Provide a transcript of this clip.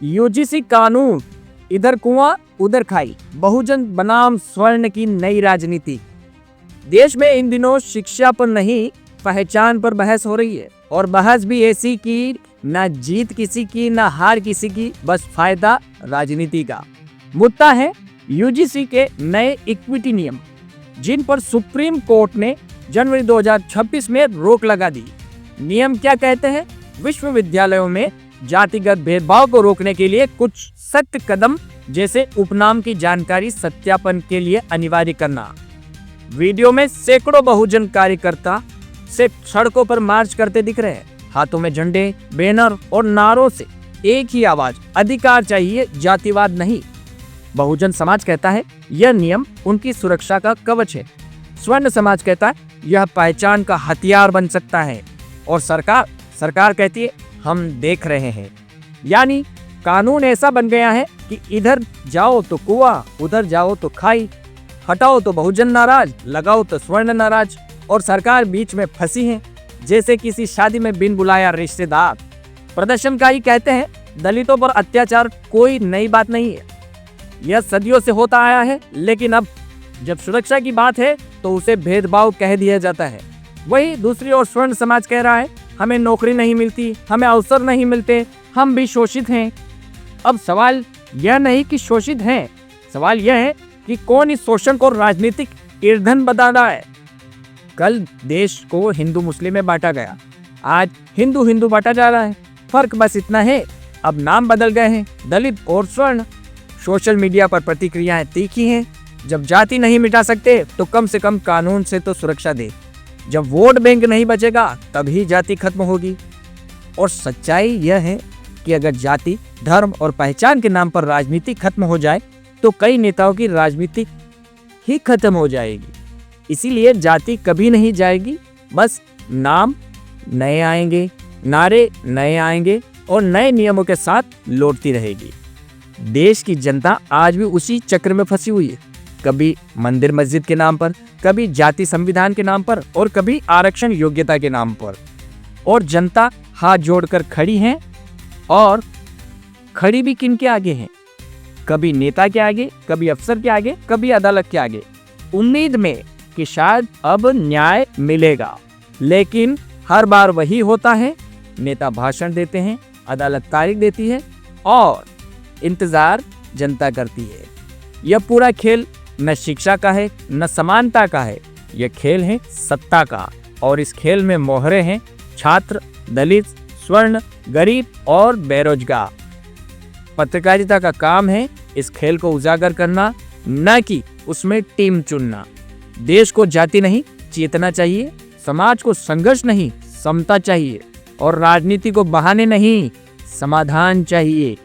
UGC कानून, इधर कुआं उधर खाई, बहुजन बनाम स्वर्ण की नई राजनीति। देश में इन दिनों शिक्षा पर नहीं, पहचान पर बहस हो रही है, और बहस भी ऐसी कि ना जीत किसी की ना हार किसी की, बस फायदा राजनीति का। मुद्दा है यूजीसी के नए इक्विटी नियम, जिन पर सुप्रीम कोर्ट ने जनवरी 2026 में रोक लगा दी। नियम क्या कहते हैं? विश्वविद्यालयों में जातिगत भेदभाव को रोकने के लिए कुछ सख्त कदम, जैसे उपनाम की जानकारी सत्यापन के लिए अनिवार्य करना। वीडियो में सैकड़ों बहुजन कार्यकर्ता से सड़कों पर मार्च करते दिख रहे हैं, हाथों में झंडे, बैनर और नारों से एक ही आवाज, अधिकार चाहिए, जातिवाद नहीं। बहुजन समाज कहता है यह नियम उनकी सुरक्षा का कवच है। स्वर्ण समाज कहता है यह पहचान का हथियार बन सकता है। और सरकार कहती है हम देख रहे हैं। यानी कानून ऐसा बन गया है कि इधर जाओ तो कुआं, उधर जाओ तो खाई, हटाओ तो बहुजन नाराज, लगाओ तो स्वर्ण नाराज, और सरकार बीच में फंसी है, जैसे किसी शादी में बिन बुलाया रिश्तेदार। प्रदर्शनकारी कहते हैं दलितों पर अत्याचार कोई नई बात नहीं है, यह सदियों से होता आया है, लेकिन अब जब सुरक्षा की बात है तो उसे भेदभाव कह दिया जाता है। वही दूसरी ओर स्वर्ण समाज कह रहा है हमें नौकरी नहीं मिलती, हमें अवसर नहीं मिलते, हम भी शोषित हैं। अब सवाल यह नहीं कि शोषित हैं, सवाल यह है कि कौन इस शोषण को राजनीतिक ईंधन बना रहा है। कल देश को हिंदू मुस्लिम में बांटा गया, आज हिंदू हिंदू बांटा जा रहा है। फर्क बस इतना है, अब नाम बदल गए हैं, दलित और स्वर्ण। सोशल मीडिया पर प्रतिक्रियाएं तीखी हैं। जब जाति नहीं मिटा सकते तो कम से कम कानून से तो सुरक्षा दे। जब वोट बैंक नहीं बचेगा तभी जाति खत्म होगी। और सच्चाई यह है कि अगर जाति, धर्म और पहचान के नाम पर राजनीति खत्म हो जाए तो कई नेताओं की राजनीति ही खत्म हो जाएगी। इसीलिए जाति कभी नहीं जाएगी, बस नाम नए आएंगे, नारे नए आएंगे और नए नियमों के साथ लौटती रहेगी। देश की जनता आज भी उसी चक्र में फंसी हुई है, कभी मंदिर मस्जिद के नाम पर, कभी जाति संविधान के नाम पर, और कभी आरक्षण योग्यता के नाम पर। और जनता हाथ जोड़कर खड़ी है, और खड़ी भी किन के आगे है? कभी नेता के आगे, कभी अफसर के आगे, कभी अदालत के आगे, उम्मीद में कि शायद अब न्याय मिलेगा। लेकिन हर बार वही होता है, नेता भाषण देते हैं, अदालत तारीख देती है और इंतजार जनता करती है। यह पूरा खेल न शिक्षा का है न समानता का है, यह खेल है सत्ता का। और इस खेल में मोहरे हैं छात्र, दलित, स्वर्ण, गरीब और बेरोजगार। पत्रकारिता का काम है इस खेल को उजागर करना, न कि उसमें टीम चुनना। देश को जाति नहीं चेतना चाहिए, समाज को संघर्ष नहीं समता चाहिए, और राजनीति को बहाने नहीं समाधान चाहिए।